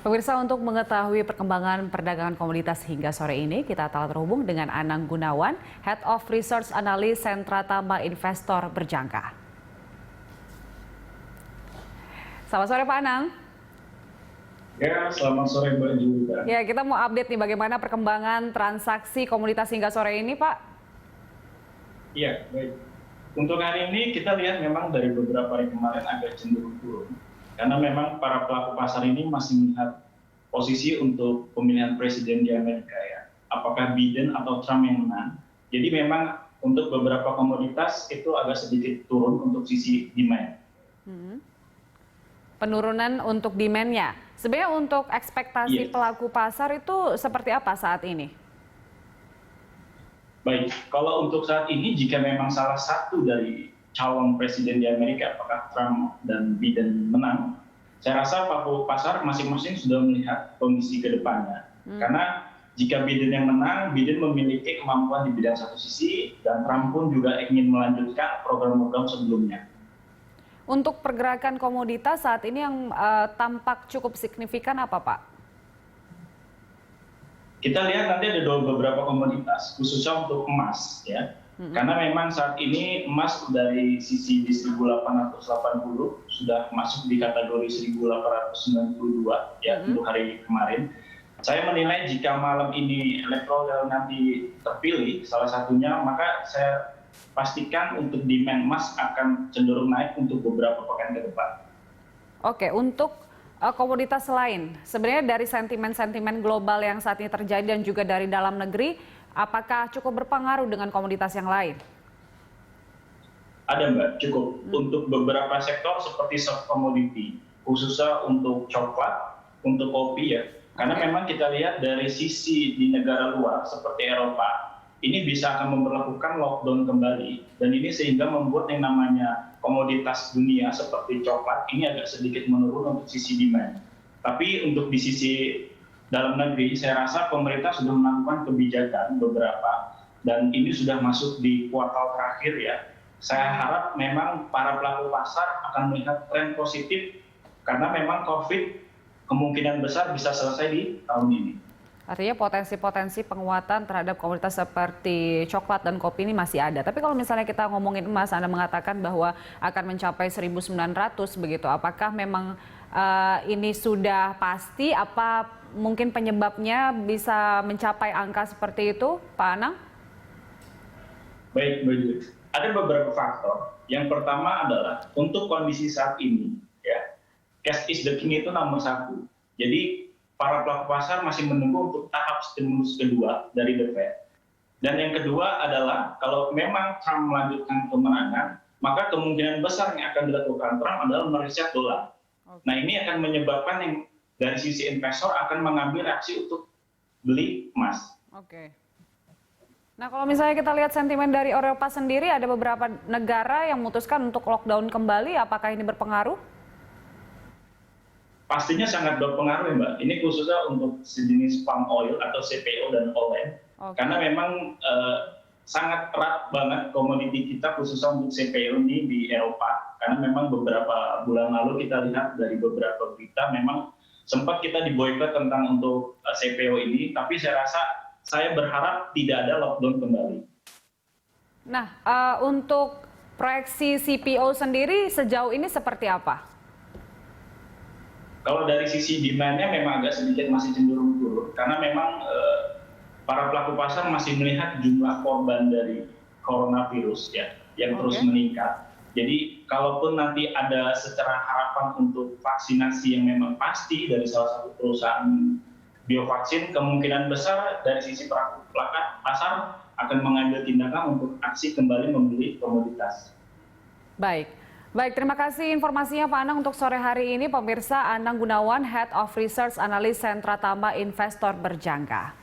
Pemirsa, untuk mengetahui perkembangan perdagangan komoditas hingga sore ini, kita telah terhubung dengan Anang Gunawan, Head of Research Analyst Sentra Tambah Investor Berjangka. Selamat sore Pak Anang. Ya, selamat sore Mbak Julita. Ya, kita mau update nih bagaimana perkembangan transaksi komoditas hingga sore ini, Pak. Iya, baik. Untuk hari ini kita lihat memang dari beberapa hari kemarin agak cenderung turun. Karena memang para pelaku pasar ini masih melihat posisi untuk pemilihan presiden di Amerika ya. Apakah Biden atau Trump yang menang. Jadi memang untuk beberapa komoditas itu agak sedikit turun untuk sisi demand. Penurunan untuk demand-nya. Sebenarnya untuk ekspektasi pelaku pasar itu seperti apa saat ini? Baik, kalau untuk saat ini jika memang salah satu dari calon presiden di Amerika, apakah Trump dan Biden menang, saya rasa pelaku pasar masing-masing sudah melihat kondisi ke depannya. Karena jika Biden yang menang, Biden memiliki kemampuan di bidang satu sisi, dan Trump pun juga ingin melanjutkan program-program sebelumnya. Untuk pergerakan komoditas saat ini yang tampak cukup signifikan apa, Pak? Kita lihat nanti ada beberapa komoditas, khususnya untuk emas, ya. Karena memang saat ini emas dari sisi di 1880 sudah masuk di kategori 1892 ya untuk hari kemarin. Saya menilai jika malam ini elektoral nanti terpilih salah satunya, maka saya pastikan untuk demand emas akan cenderung naik untuk beberapa pekan ke depan. Oke, untuk komoditas lain, sebenarnya dari sentimen-sentimen global yang saat ini terjadi dan juga dari dalam negeri, apakah cukup berpengaruh dengan komoditas yang lain? Ada Mbak, cukup. Untuk beberapa sektor seperti soft commodity, khususnya untuk coklat, untuk kopi ya. Karena memang kita lihat dari sisi di negara luar seperti Eropa, ini bisa akan memperlakukan lockdown kembali. Dan ini sehingga membuat yang namanya komoditas dunia seperti coklat ini agak sedikit menurun untuk sisi demand. Tapi untuk di sisi dalam negeri, saya rasa pemerintah sudah melakukan kebijakan beberapa, dan ini sudah masuk di kuartal terakhir ya. Saya harap memang para pelaku pasar akan melihat tren positif, karena memang COVID kemungkinan besar bisa selesai di tahun ini. Artinya potensi-potensi penguatan terhadap komoditas seperti coklat dan kopi ini masih ada. Tapi kalau misalnya kita ngomongin emas, Anda mengatakan bahwa akan mencapai 1.900 begitu. Apakah memang ini sudah pasti? Apa mungkin penyebabnya bisa mencapai angka seperti itu, Pak Anang? Baik, ada beberapa faktor. Yang pertama adalah untuk kondisi saat ini, ya, cash is the king itu nomor satu. Jadi para pelaku pasar masih menunggu untuk tahap stimulus kedua dari The Fed. Dan yang kedua adalah kalau memang Trump melanjutkan kemenangan, maka kemungkinan besar yang akan dilakukan Trump adalah mereset dolar. Nah, ini akan menyebabkan yang dari sisi investor akan mengambil aksi untuk beli emas. Oke. Nah, kalau misalnya kita lihat sentimen dari Eropa sendiri, ada beberapa negara yang memutuskan untuk lockdown kembali. Apakah ini berpengaruh? Pastinya sangat berpengaruh, Mbak. Ini khususnya untuk sejenis palm oil atau CPO dan OLED. Karena memang sangat erat banget komoditi kita khususnya untuk CPO ini di Eropa. Karena memang beberapa bulan lalu kita lihat dari beberapa berita memang sempat kita diboykot tentang untuk CPO ini, tapi saya berharap tidak ada lockdown kembali. Nah, untuk proyeksi CPO sendiri sejauh ini seperti apa? Kalau dari sisi demand-nya memang agak sedikit masih cenderung turun, karena memang para pelaku pasar masih melihat jumlah korban dari coronavirus ya, yang terus meningkat. Jadi kalaupun nanti ada secara harapan untuk vaksinasi yang memang pasti dari salah satu perusahaan biovaksin, kemungkinan besar dari sisi pelaku pasar akan mengambil tindakan untuk aksi kembali membeli komoditas. Baik, terima kasih informasinya Pak Anang untuk sore hari ini. Pemirsa, Anang Gunawan, Head of Research Analyst Sentra Tambah Investor Berjangka.